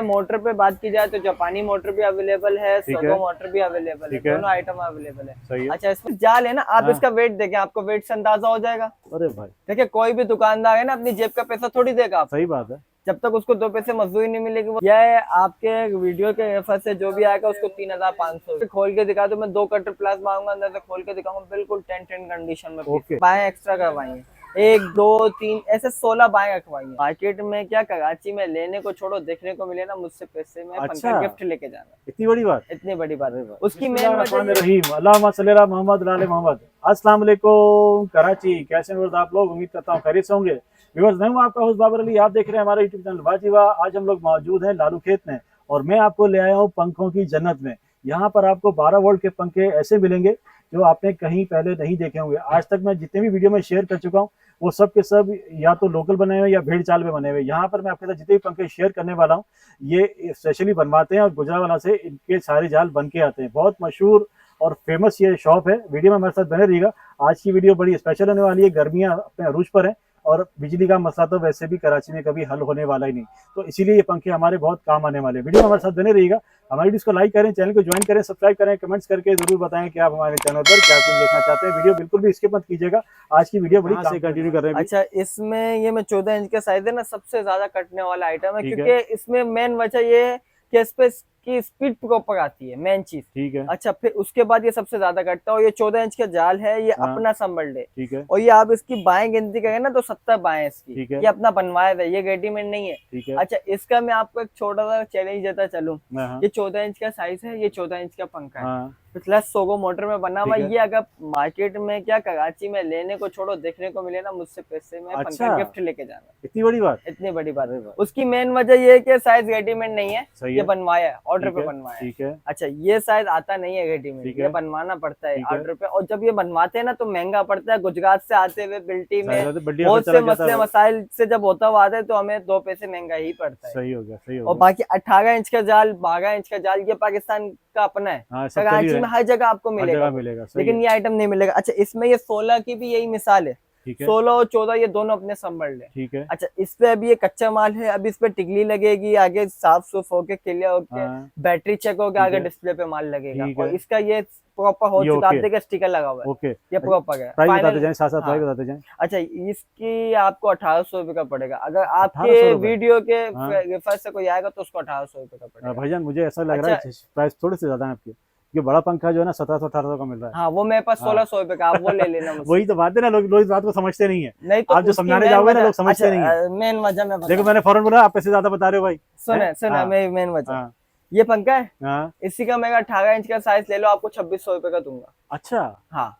Motor पे बात की जाए तो जापानी मोटर भी अवेलेबल है, ठीक सोगो है, मोटर भी अवेलेबल है, ठीक है, दोनों आइटम अवेलेबल है। सही है। अच्छा, इसमें जाल है ना, आप हाँ, इसका वेट देखें, आपको वेट से अंदाजा हो जाएगा। अरे भाई देखिए, कोई भी दुकानदार है ना, अपनी जेब का पैसा थोड़ी देगा आप, सही बात है। जब तक उसको 2 पैसे मजदूरी नहीं मिलेगी। वो यह आपके वीडियो के रेफर से जो भी आएगा उसको 3500 खोल के दिखा दो। मैं 2 कटर प्लस मांगूंगा, अंदर से खोल के दिखाऊंगा, बिल्कुल 10 कंडीशन में। ओके, बाएं एक्स्ट्रा करवाएंगे, 1 2 3 ऐसे 16 बाएं रखवाएंगे। मार्केट में क्या, कराची में लेने को छोड़ो, देखने को मिले ना, मुझसे पैसे में अच्छा, पंखा गिफ्ट लेके जाना। इतनी बड़ी बात। इतनी बड़ी बात। अरे भाई, उसकी मेन वजह बिस्मिल्लाहिर्रहमानिर्रहीम, अल्लाहुम्मा सल्ली अला मोहम्मद व आले मोहम्मद। अस्सलाम वालेकुम कराची, कैसे हैं आप लोग? उम्मीद करता हूँ खैरियत से होंगे। व्यूअर्स, मैं हूँ आपका होस्ट बाबर अली, आप देख रहे हैं हमारा यूट्यूब चैनल वाजीवा। आज हम लोग मौजूद हैं लालू खेत में और मैं आपको ले आया हूँ पंखों की जन्नत में। यहाँ पर आपको 12 वोल्ट के पंखे ऐसे मिलेंगे जो आपने कहीं पहले नहीं देखे होंगे। आज तक मैं जितने भी वीडियो में शेयर कर चुका हूँ वो सब के सब या तो लोकल बने हुए या भेड़ चाल में बने हुए। यहाँ पर मैं आपके साथ जितने भी पंखे शेयर करने वाला हूँ ये स्पेशली बनवाते हैं और गुजरावाला से इनके सारे जाल बन के आते हैं। बहुत मशहूर और फेमस ये शॉप है। वीडियो में हमारे साथ बने रहिएगा। आज की वीडियो बड़ी स्पेशल होने वाली है। गर्मियां अपने अरूज पर है और बिजली का मसला तो वैसे भी कराची में कभी हल होने वाला ही नहीं, तो इसीलिए ये पंखे हमारे बहुत काम आने वाले हैं। वीडियो में हमारे साथ बने रहिएगा। हमारी वीडियो को लाइक करें, चैनल को ज्वाइन करें, सब्सक्राइब करें, कमेंट्स करके जरूर बताएं कि आप हमारे चैनल पर क्या कुछ देखना चाहते हैं। वीडियो बिल्कुल भी स्किप मत कीजिएगा। आज की वीडियो बड़ी से कंटिन्यू कर रहे हैं। अच्छा, इसमें ये मैं 14 इंच का साइज है ना, सबसे ज्यादा कटने वाला आइटम है, ठीक क्योंकि इसमें मेन वजह ये है कि इस पे की स्पीड प्रॉपर आती है, मेन चीज। ठीक है, अच्छा, फिर उसके बाद ये सबसे ज्यादा कटता है और ये 14 इंच का जाल है, ये हाँ, अपना संबल्ड है। ठीक है, और ये आप इसकी बाएं गिनती करें ना तो 70 बाएं इसकी, ठीक है, ये अपना बनवाया है, ये रेडीमेड नहीं है। ठीक है। अच्छा, इसका मैं आपको एक छोटा सा चैलेंज देता चलूं। हाँ, ये 14 इंच का साइज है, ये 14 इंच का पंखा है, हाँ, प्लस सोगो मोटर में बना हुआ। ठीक है। ये अगर मार्केट में क्या, कराची में लेने को छोड़ो, देखने को मिले ना, मुझसे पैसे में अच्छा, पंखा गिफ्ट लेके जाना। इतनी बड़ी बात। इतनी बड़ी बात। अरे वाह, उसकी मेन वजह ये है कि साइज रेडीमेड नहीं है, सही ये है, बनवाया है, ऑर्डर ठीक पे है, बनवाया है। ठीक है, अच्छा, ये साइज आता नहीं है रेडीमेड, ठीक ये है, बनवाना पड़ता है ठीक है। ऑर्डर पे। और जब ये बनवाते हैं ना तो महंगा पड़ता है, गुजरात से आते हुए बिल्टी में जाहिर है, तो बढ़िया बहुत खर्चा से लग जाता मसले है। मसाइल से जब होता हुआ आता है तो हमें 2 पैसे महंगा ही पड़ता है। सही हो गया, सही हो और गया। बाकी 18 इंच का जाल, 12 इंच का जाल, ये पाकिस्तान का अपना है, हाँ, सब चल ही कराची रहे में हैं, हर जगह आपको हर मिलेगा जगह वो, मिलेगा। सही लेकिन है, ये आइटम नहीं मिलेगा। अच्छा, इसमें ये 16 की भी यही मिसाल है, ठीक है, 16 और 14 ये दोनों अपने संभल है। ठीक है, अच्छा, इस पे अभी ये कच्चा माल है, अभी इस पे टिकली लगेगी, आगे साफ सुफ होके क्लियर होके हाँ, बैटरी चेक होके ठीक आगे है, डिस्प्ले पे माल लगेगा। ठीक और है, इसका ये प्रॉपर हो ये चुका, आप ओके, देखिए स्टिकर लगा हुआ है, ओके। ये प्रॉपर है प्राइस बताते फाइनल। जाएं, साथ साथ हाँ, प्राइस बताते जाएं। अच्छा, इसकी आपको 1800 रुपये का पड़ेगा। अगर 1800 आपके रुपए। वीडियो के हाँ, रेफर से कोई आएगा तो उसको 1800 रुपये का पड़ेगा। भाईजान मुझे ऐसा लग रहा अच्छा, है प्राइस थोड़े से ज्यादा है आपके। ये बड़ा पंखा जो है ना 1700-1800 का मिल रहा है। हाँ, वो मेरे पास हाँ 1600 रुपये का, आप वो ले लेना मुझसे। वही तो बात है ना, लोग लोग इस बात को समझते नहीं है। नहीं तो आप जो उसकी समझाने मेन जाओगे ना वजह, लोग समझते नहीं है। अच्छा मेन वजह मैं देखो मैंने फौरन बोला आप पैसे ज्यादा बता रहे हो भाई। सुने हैं? सुने हाँ, मेरी मेन वजह, हाँ, ये पंखा है, हाँ, इसी का मैं 18 इंच का साइज ले लो, आपको 2600 रुपये का दूंगा। अच्छा, हाँ,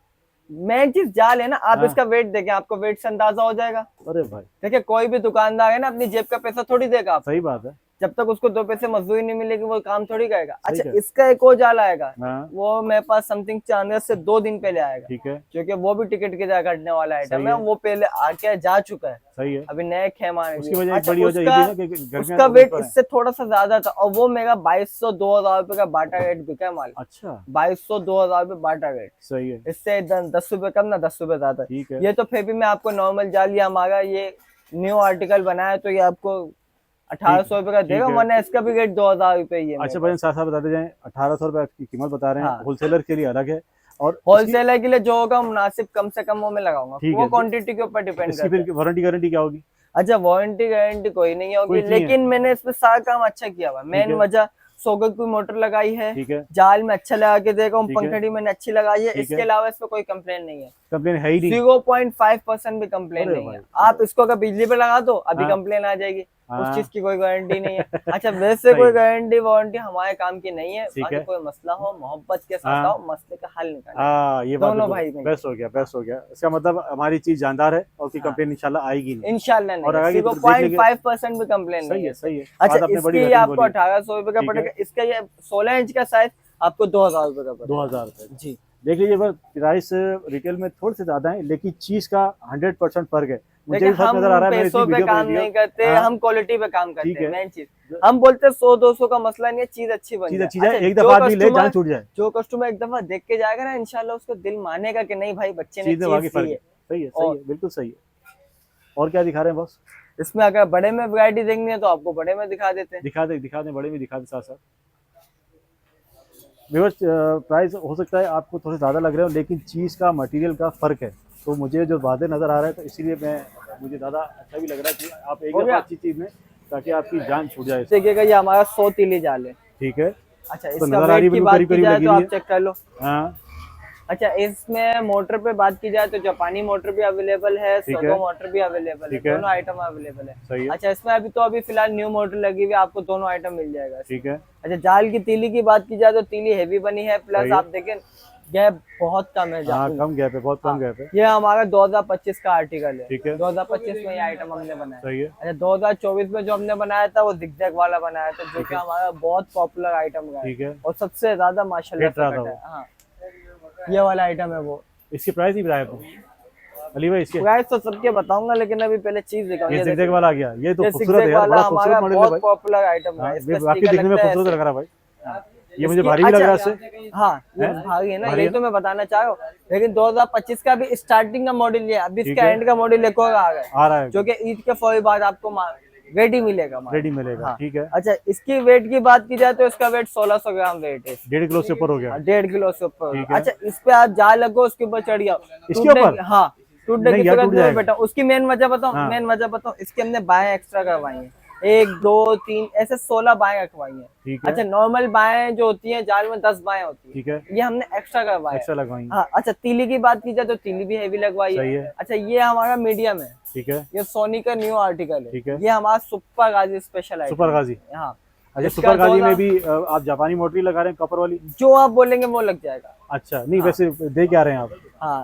मेन चीज जाल है ना, आप हाँ, इसका वेट देखें, आपको वेट से अंदाजा हो जाएगा। अरे भाई देखिए, कोई भी दुकानदार है ना, अपनी जेब का पैसा थोड़ी देगा आपको, सही बात है, जब तक उसको 2 पैसे मजदूरी नहीं मिलेगी वो काम थोड़ी करेगा। सही अच्छा, है। इसका एक और जाल आएगा, हाँ, वो मेरे पास समथिंग चांदर से 2 दिन पहले आएगा, ठीक है, क्योंकि वो भी टिकट की जगह कटने वाला सही आइटम है, है, वो पहले आके जा चुका है, सही है। अभी नए खेम आने उसकी लगे। वजह एक अच्छा, बड़ी वजह ये भी है ना कि गर्मियां उसका ऊपर वेट है। इससे थोड़ा सा ज्यादा था और वो मेरा 2200-2000 रुपए का बाटा रेट बिका है माल। अच्छा, 2200-2000 रुपए बाटा रेट, सही है, इससे 10 रुपए कम ना 10 रुपए ज्यादा। ठीक है, ये तो फिर भी मैं आपको नॉर्मल जाल, या हमारा ये न्यू आर्टिकल बनाया तो ये आपको ठीक 1800 रुपए का ठीक देगा, है। वरना इसका भी रेट 2000 रुपए ही है मेरे अच्छा भाई पास। साथ साथ बताते जाएं, 1800 रुपए आपकी कीमत बता रहे हैं, हाँ, होलसेलर के लिए अलग है और इसकी होलसेलर के लिए जो होगा मुनासिब कम से कम वो मैं लगाऊंगा, ठीक वो है। क्वांटिटी के ऊपर डिपेंड इसकी करता है। फिर वारंटी गारंटी क्या होगी? अच्छा, वारंटी गारंटी कोई नहीं होगी, कोई नहीं है, लेकिन मैंने इसमें सारा काम अच्छा किया हुआ है। ठीक मेन है, वजह, सोगर की मोटर लगाई है, ठीक है, जाल में अच्छा लगा के देखा हूँ, ठीक है, पंखड़ी मैंने अच्छी लगाई है, ठीक इसके है। अलावा इस पे कोई कंप्लेन नहीं है, कंप्लेन है ही नहीं। 0.5% भी कंप्लेन अरे नहीं भाई, है। आप इसको अगर बिजली पे लगा दो अभी हाँ, कंप्लेन आ जाएगी, उस हाँ, चीज की कोई गारंटी नहीं है। अच्छा, वैसे सही कोई है, गारंटी वारंटी हमारे काम की नहीं है, ठीक बाकी है, कोई मसला हो मोहब्बत के साथ हाँ, आओ, मसले का हल निकालें, हाँ, ये बात दोनों बिल्कुल भाई मिलकर। बेस्ट हो गया, बेस्ट हो गया। इसका मतलब हमारी चीज जानदार है और की हाँ, कंप्लेन इंशाल्लाह आएगी नहीं इंशाल्लाह और नहीं, आगे सिर्फ तो देख लेंगे। 0.5% भी कंप्लेन नहीं सही है, है। सही है, अच्छा, बात आपने बड़ी इसकी बेहतरीन आपको बोली। 1800 रुपए का ठीक है, पड़ेगा, इसका ये 16 इंच का साइज आपको 2000 रुपए का पड़ेगा 2000 रुपए। जी। देख लीजिए बस, प्राइस रिटेल में थोड़े से ज्यादा है लेकिन चीज का 100% फर्क है। मुझे देखिए, भी फर्क हम नजर आ रहा है, मैंने इतनी पैसों पे वीडियो काम बनी नहीं करते, हाँ, हम क्वालिटी पे काम करते ठीक हैं। है, मेन चीज हम बोलते हैं 100-200 का मसला नहीं है, चीज अच्छी बन चीज जाए। अच्छी जाए, अच्छा, एक दफा आदमी ले जान छूट जाए, जो कस्टमर एक दफा देख के जाएगा ना, इंशाल्लाह उसको दिल मानेगा कि नहीं भाई, बच्चे ने चीज में वाकई चीज फर्क ली है। है। सही है, सही और है, बिल्कुल सही है। और क्या दिखा रहे हैं बॉस? इसमें अगर बड़े में वैरायटी देखनी है तो आपको बड़े में दिखा देते हैं। दिखा दे बड़े में दिखा दे साथ साथ। व्यूअर्स प्राइस हो सकता है आपको थोड़े ज़्यादा लग रहे हो, लेकिन चीज़ का मटेरियल का फ़र्क है, तो मुझे जो वादे नज़र आ रहा है तो इसीलिए मुझे ज़्यादा अच्छा भी लग रहा है कि आप एक दफ़ा अच्छी चीज़ में, ताकि आपकी जान छूट जाए। देखिएगा ये हमारा 100 तीली जाल है। ठीक है। अच्छा तो इसका नज़र आ रही वेट की है, बात करीब की करीब जाए लगी तो हुई आप है। चेक कर लो। हाँ अच्छा इसमें मोटर पे बात की जाए तो जापानी मोटर भी अवेलेबल है, ठीक सोगो है। मोटर भी अवेलेबल है, ठीक है। दोनों आइटम अवेलेबल है। सही है। अच्छा इसमें अभी फिलहाल न्यू मोटर लगी हुई है, आपको दोनों आइटम मिल जाएगा। ठीक है। अच्छा जाल की तीली की बात की जाए तो तीली हेवी बनी है, प्लस सही है। आप देखें गैप बहुत कम है। हाँ कम गैप है, बहुत कम गैप है। ये हमारा 2025 का आर्टिकल है। ठीक है। 2025 में ये आइटम हमने बनाया। सही है। अच्छा 2024 में जो हमने बनाया था वो जिगजैग वाला बनाया था, जो कि हमारा बहुत पॉपुलर आइटम है। ठीक है। और सबसे ज्यादा माशाल्लाह हिट रहा से था कटा है। वो। हाँ ये वाला आइटम है वो। इसकी प्राइस नहीं बताया आपने अली भाई? इसके प्राइस तो सबके बताऊंगा, लेकिन अभी पहले चीज दिखाऊंगा। ये zigzag वाला आ गया, ये तो ये खूबसूरत है zigzag यार, वाला बड़ा खूबसूरत हमारा मॉडल है बहुत भाई। पॉपुलर आइटम हाँ, है। इसका वाकई स्टिकर दिखने में लगता है खूबसूरत ऐसे। लग रहा है भाई। हाँ। ये मुझे इसकी- भारी भी लग रहा है अच्छा, इससे। हाँ ये हैं? भारी है ना, भारी यही है तो ना? मैं बताना चाह रहा हूँ। लेकिन 2025 का भी स्टार्टिंग का मॉडल ये, अभी ठीक इसका है। एंड का मॉडल एक और आ गया है, आ रहा है जो कि ईद के फौरी बाद आपको रेडी मिलेगा। रेडी मिलेगा। हाँ। ठीक है। अच्छा इसकी वेट की बात की जाए तो इसका वेट 1600 ग्राम वेट है। 1.5 किलो से ऊपर हो गया। 1.5 किलो से ऊपर। ठीक है। अच्छा इस पे आप जाल लगो, उसके ऊपर चढ़ जाओ, इसके ऊपर? हाँ टूटने नहीं की यार, जरूरत टूट नहीं है जाएगा। बेटा। उसकी मेन वजह बताऊं, हाँ। मेन वजह बताऊं, इसके हमने बाएं एक्स्ट्रा करवाई है, 1 2 3 ऐसे 16 बाएं रखवाई है। ठीक है। अच्छा नॉर्मल बाएं जो होती हैं जाल में 10 बाएं होती है। ठीक है। ये हमने एक्स्ट्रा करवाया है। एक्स्ट्रा लगवाई। हाँ। अच्छा तीली की बात की जाए तो तीली भी हैवी लगवाई सही है। है। अच्छा ये हमारा मीडियम है। ठीक है। ये सोनी का न्यू आर्टिकल ठीक है। है। ये हमारा सुपर गाजी स्पेशल आइटम। सुपर गाजी। हाँ। अच्छा इसका सुपर गाजी में 14 भी आप जापानी मोटरी लगा रहे हैं, कपर वाली? जो आप बोलेंगे वो लग जाएगा। अच्छा नहीं, वैसे दे क्या रहे हैं आप? हाँ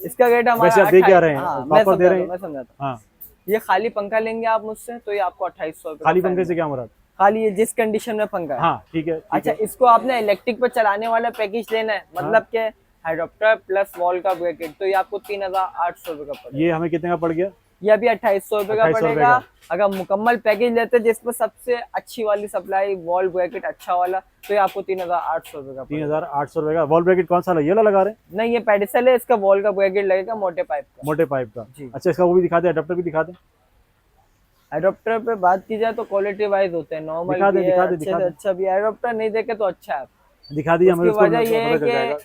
इसका रेट हमारा वैसे आप दे क्या रहे हैं? हाँ, कॉपर दे रहे हैं? मैं समझाता हूँ। हाँ। ये खाली पंखा लेंगे आप मुझसे तो ये आपको 2800 रुपए। खाली पंखे से क्या मुराद? खाली ये जिस कंडीशन में पंखा है। हाँ ठीक है। अच्छा इसको आपने इलेक्ट्रिक पे चलाने वाला पैकेज लेना है, मतलब के हेडोप्टर प्लस वॉल का ब्रैकेट, तो ये आपको 3800 रुपए का पड़ेगा। ये हमें कितने का पड़ गया? ये अभी 2800 रुपए का 2800 रुपए पड़ेगा। का। अगर मुकम्मल पैकेज लेते हैं जिसमें सबसे अच्छी वाली सप्लाई वॉल ब्रैकेट अच्छा वाला, तो ये आपको 3800 रुपए का पड़ेगा। 3800 रुपए का। वॉल ब्रैकेट कौन सा ये वाला लगा रहे हैं? नहीं ये पेडिसल है, इसका वॉल का ब्रैकेट लगेगा मोटे पाइप का। मोटे पाइप का जी। अच्छा इसका वो भी दिखा दे, अडेप्टर भी दिखा दे। एडोप्टर पे बात की जाए तो क्वालिटी वाइज होते हैं, नॉर्मल दिखा दे, भी है, दिखा दे, अच्छे दिखा से दे। अच्छा भी है। एडोप्टर नहीं देखे तो अच्छा है। दिखा दिए हमें, उसकी उसको वजह ये है पता चल जाएगा। कि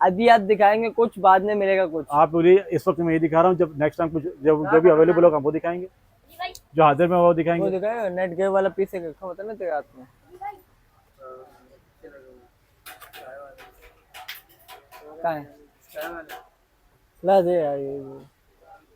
अभी आप दिखाएंगे कुछ, बाद में मिलेगा कुछ। आप बोलिए इस वक्त मैं ये दिखा रहा हूँ, जब नेक्स्ट टाइम कुछ जो भी अवेलेबल होगा वो दिखाएंगे, जो हाजिर में वो वो दिखाएंगे। दिखाएगा नेट गेयर वाला पीस है, रखा होता है ना तेरे हाथ में। कहाँ है? ला दे यार ये।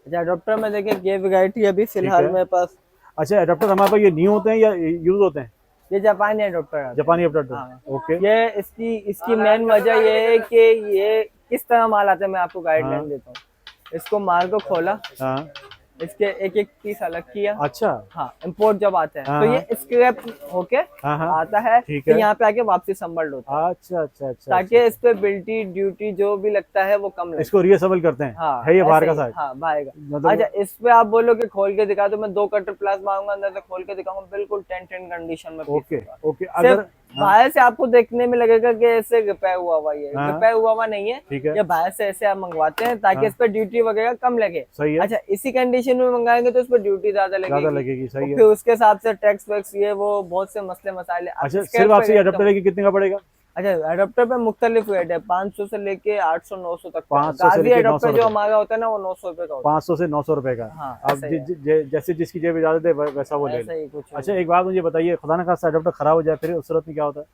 अच्छा एडोप्टर में देखिए ये वैरायटी अभी फिलहाल है। मेरे पास। अच्छा एडाप्टर हमारे पास ये न्यू होते हैं या यूज होते हैं? ये जापानी एडोप्टर है। जापानी एडाप्टर। हाँ। ओके। ये इसकी मेन वजह ये है कि ये किस तरह माल आता है, मैं आपको गाइडलाइन देता हूँ। इसको माल को खोला, हाँ। इसके एक एक पीस अलग किया। अच्छा। हाँ इम्पोर्ट जब आता है हाँ, तो ये स्क्रैप होके हाँ, हाँ। आता है, ठीक तो है। यहाँ पे आके वापसी संबल्ड होता है, अच्छा अच्छा अच्छा। ताकि इस पे बिल्टी ड्यूटी जो भी लगता है वो कम लगे। इसको रीअसेंबल करते हैं। हाँ है ये बाहर ऐसे का ही, साइड? हाँ बाहर का। मतलब अच्छा इस पे आप बोलो कि खोल के दिखा दो, मैं 2 कटर प्लस मांगूंगा, अंदर से खोल के दिखाऊंगा, बिल्कुल 10 कंडीशन में। Okay okay. अगर बाहर से आपको देखने में लगेगा कि ऐसे रिपेयर हुआ हुआ, ये हाँ। रिपेयर हुआ हुआ नहीं है। ठीक है। ये बाहर से ऐसे आप मंगवाते हैं ताकि इस पे ड्यूटी वगैरह कम लगे। सही है। अच्छा इसी कंडीशन में मंगाएंगे तो इस पे ड्यूटी ज्यादा लगेगी। सही है। फिर उसके हिसाब से टैक्स वैक्स ये वो बहुत से मसले मसाले। अच्छा सिर्फ आपसे एडाप्टर लेके कितने का पड़ेगा? अच्छा एडाप्टर पे मुख्तलिफ रेट है, 500 से लेके 800 900 तक। 500 से गाजी लेके एडाप्टर 900 जो हमारा होता है ना वो 900 रुपए का होता 500 से 900 रुपए का। हाँ, अब ऐसा ही जैसे जिसकी जेब इजाजत है वैसा वो है, ले ऐसा ले। ही कुछ। अच्छा एक बात मुझे बताइए, खुदा ना खास्ता एडाप्टर खराब हो जाए फिर उस सूरत में क्या होता है?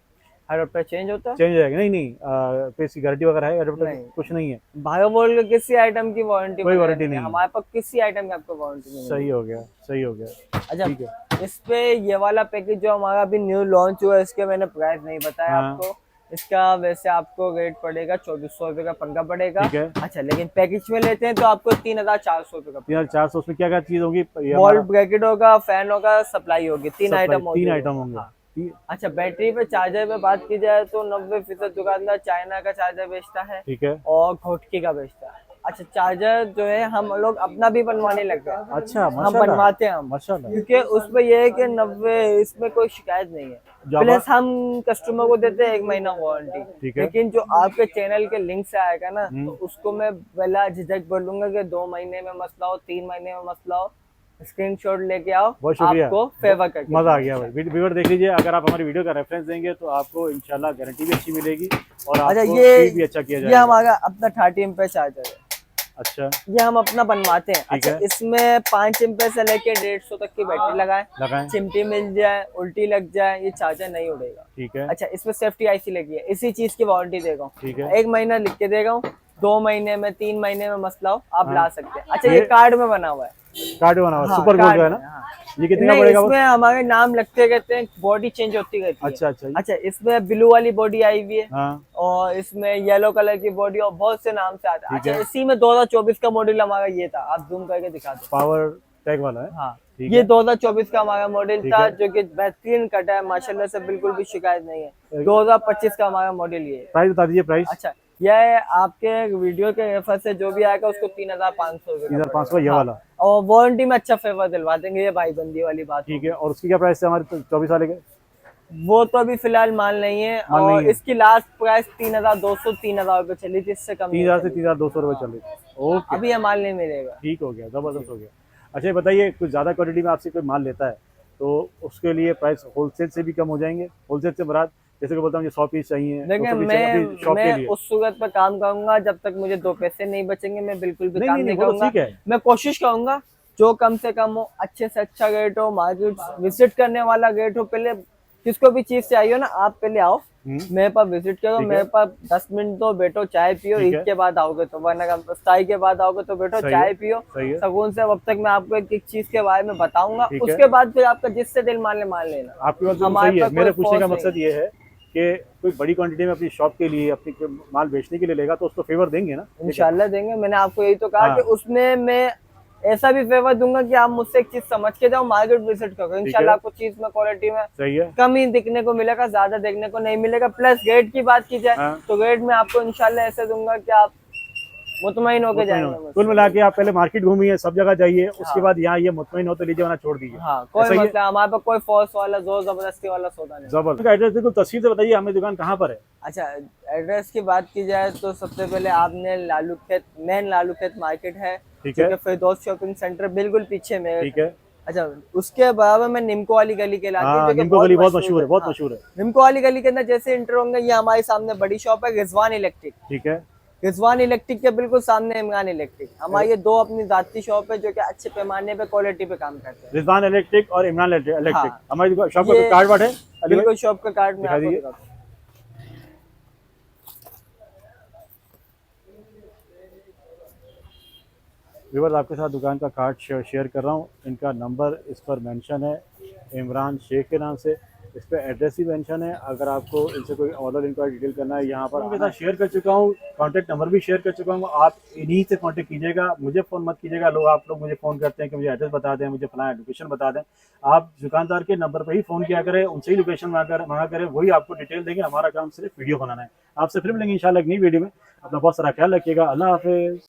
एडाप्टर चेंज होता है? चेंज हो जाएगा? नहीं नहीं, फिर इसकी गारंटी वगैरह है एडाप्टर की? नहीं। कुछ नहीं है। भागा बोल के किसी आइटम की वारंटी कोई वारंटी नहीं है। हमारे पास, किसी आइटम की आपको वारंटी नहीं है। सही हो गया, सही हो गया। अच्छा ठीक है। इस पे ये वाला पैकेज जो हमारा अभी न्यू लॉन्च हुआ है, इसके मैंने प्राइस नहीं बताया हाँ। आपको। इसका वैसे आपको रेट पड़ेगा 2400 रुपए का पंखा पड़ेगा। ठीक है। अच्छा लेकिन पैकेज में लेते हैं तो आपको 3400 रुपए का। 3400। उसमें क्या क्या चीज होगी? वॉल ब्रैकेट होगा, फैन होगा, सप्लाई होगी, 3 आइटम। 3 आइटम होंगे। अच्छा बैटरी पे चार्जर पे बात की जाए तो 90% दुकानदार चाइना का चार्जर बेचता है ठीक है। और घोटकी का बेचता है। अच्छा चार्जर जो है हम लोग अपना भी बनवाने लग गए। अच्छा हम माशाल्लाह। बनवाते हैं हम, माशाल्लाह। क्योंकि उसमें ये है कि 90 इसमें कोई शिकायत नहीं है। प्लस हम कस्टमर को देते हैं 1 महीना वारंटी। ठीक है। लेकिन जो आपके चैनल के लिंक से आएगा ना, तो उसको मैं पहला झिझक बोलूंगा कि 2 महीने में मसला हो, 3 महीने में मसला हो, स्क्रीनशॉट लेके आओ, बहुत शुक्रिया, आपको फेवर करके मजा आ गया भाई। व्यूअर देख लीजिए, अगर आप हमारी वीडियो का रेफरेंस देंगे तो आपको इंशाल्लाह गारंटी भी अच्छी मिलेगी और अच्छा आपको ये फीड भी अच्छा किया ये जाएगा। हमारा अपना 30 एम्पेयर चार्जर है, अच्छा ये हम अपना बनवाते हैं। ठीक अच्छा है। इसमें 5 एम्पेयर से लेके 150 तक की बैटरी लगाएं, लगाएं, चिमटी मिल जाए, उल्टी लग जाए, ये चार्जर नहीं उड़ेगा। ठीक है अच्छा इसमें सेफ्टी आईसी लगी है, इसी चीज की वारंटी देगा हूँ, ठीक है। 1 महीना लिख के देगा हूँ, 2 महीने में 3 महीने में मसला हो आप हाँ। ला सकते हैं। अच्छा ये कार्ड में बना हुआ है, कार्ड बना हुआ हाँ, सुपर गोल्ड कार्ड का है में, ना? हाँ। ये कितने का नहीं पड़ेगा वो? इसमें हमारे नाम लगते रहते हैं, बॉडी चेंज होती रहती है। अच्छा अच्छा अच्छा इसमें ब्लू वाली बॉडी आई हुई है, हाँ और इसमें येलो कलर की बॉडी और बहुत से नाम से आता है। ठीक अच्छा है। इसी में 2024 का मॉडल हमारा ये था, आप जूम करके दिखा दो। पावर टैग वाला है। हाँ ठीक ये है। 2024 का हमारा मॉडल ठीक था, है। जो कि बेहतरीन कटा है माशाल्लाह से, बिल्कुल भी शिकायत नहीं है। 2025 का हमारा मॉडल ये है। प्राइस बता दीजिए प्राइस। अच्छा यह आपके वीडियो के रेफर से जो भी आएगा उसको 3500 3500 ये वाला, और वारंटी में अच्छा फेवर दिलवा देंगे, ये भाईबंदी वाली बात ठीक है। और उसकी क्या प्राइस है हमारे 24 वाले के? वो तो अभी फिलहाल माल नहीं है, माल और नहीं है। इसकी लास्ट प्राइस 3200 3000 रुपए चली थी, इससे कम 3000 से नहीं चली। 3200 रुपए चल रही थी। ओके अभी ये माल नहीं मिलेगा। ठीक हो गया, जबरदस्त हो गया। अच्छा ये बताइए, कुछ ज़्यादा क्वांटिटी में आपसे कोई माल लेता है तो उसके लिए प्राइस होलसेल से भी कम हो जाएंगे? होलसेल से मुराद जैसे कि बोलता हूँ 100 पीस चाहिए, देखिए 200 पीस चाहिए अपनी शॉप के मैं लिए। उस सूरत पर काम करूंगा जब तक मुझे 2 पैसे नहीं बचेंगे, मैं बिल्कुल भी नहीं काम नहीं नहीं वो तो करूंगा। ठीक है। मैं कोशिश करूंगा जो कम से कम हो, अच्छे से अच्छा रेट हो, मार्केट विजिट करने वाला रेट हो। पहले किसको भी चीज चाहिए हो ना, आप पहले आओ मेरे पास विजिट करो, ठीक है। मेरे पास 10 मिनट तो बैठो, चाय पियो, ठीक ईद है। के बाद आओगे तो, वरना इफ्तारी के बाद आओगे तो बैठो सही चाय है, पियो सही है। सुकून से। अब तक मैं आपको एक एक चीज के बारे में बताऊंगा, ठीक है। उसके बाद फिर आपका जिससे दिल मान लेना। आपकी बात बिल्कुल हमारे सही है। पास मेरा कोई पूछने का force मकसद ये है कि कोई बड़ी क्वांटिटी में अपनी शॉप के लिए, अपनी माल बेचने के लिए लेगा तो उसको फेवर देंगे ना? इंशाल्लाह देंगे। मैंने आपको यही तो कहा हाँ। कि उसमें मैं ऐसा भी फेवर दूंगा कि आप मुझसे एक चीज समझ के जाओ, मार्केट विजिट करो, इंशाल्लाह आपको चीज में क्वालिटी में सही है। कम ही दिखने को मिलेगा, ज्यादा देखने को नहीं मिलेगा। प्लस रेट की बात की जाए हाँ। तो रेट में आपको इंशाल्लाह ऐसे दूंगा कि आप मुतमईन होके जाएंगे मुझसे। कुल मिला के आप पहले मार्केट घूमिए, सब जगह जाइए, उसके हाँ। बाद यहाँ ये मुतमईन हो तो लीजिए, वरना छोड़ दीजिए। हाँ कोई ऐसा ही है? मसला, हमारे पास कोई फोर्स वाला जोर जबरदस्ती वाला सौदा नहीं। जबरदस्त। एड्रेस बिल्कुल तस्वीर से बताइए हमें, दुकान कहाँ पर है? अच्छा एड्रेस की बात की जाए तो सबसे पहले आपने लालू खेत, मेन लालू खेत मार्केट है, ठीक जो है। कि फिरदौस शॉपिंग सेंटर बिल्कुल पीछे में। ठीक है। अच्छा उसके बराबर में निम्को वाली गली के लाती हाँ है, जो कि निम्को गली बहुत मशहूर है, है। बहुत हाँ। मशहूर है। निम्को वाली गली के अंदर जैसे इंटर होंगे, ये हमारे सामने बड़ी शॉप है रिजवान इलेक्ट्रिक। ठीक है। रिजवान इलेक्ट्रिक के बिल्कुल सामने इमरान इलेक्ट्रिक। हमारी ये 2 अपनी जाती शॉप है जो कि अच्छे पैमाने पे क्वालिटी पे काम करते हैं। रिजवान इलेक्ट्रिक और इमरान इलेक्ट्रिक। हाँ। हमारी शॉप का ये कार्ड वार्ड है अली भाई? बिल्कुल शॉप का कार्ड में दिखा आपको दीजिए। दिखाता हूँ। व्यूअर्स आपके साथ दुकान का कार्ड शेयर कर रहा हूँ। इनका नंबर इस पर मेंशन है, इमरान शेख के नाम से। इस पर एड्रेस भी मेंशन है। अगर आपको इनसे कोई ऑर्डर इंक्वायरी डिटेल करना है, यहाँ पर उनके साथ शेयर कर चुका हूँ, कॉन्टैक्ट नंबर भी शेयर कर चुका हूँ। आप इन्हीं से कॉन्टैक्ट कीजिएगा, मुझे फ़ोन मत कीजिएगा। आप लोग मुझे फ़ोन करते हैं कि मुझे एड्रेस बता दें, मुझे फलाना लोकेशन बता दें। आप दुकानदार के नंबर पर ही फ़ोन किया करें, उनसे ही लोकेशन मांगा करें, वही आपको डिटेल देंगे। हमारा काम सिर्फ वीडियो बनाना है। आपसे फिर मिलेंगे इंशाल्लाह एक नई वीडियो में। अपना बहुत सारा ख्याल रखिएगा। अल्लाह हाफिज़।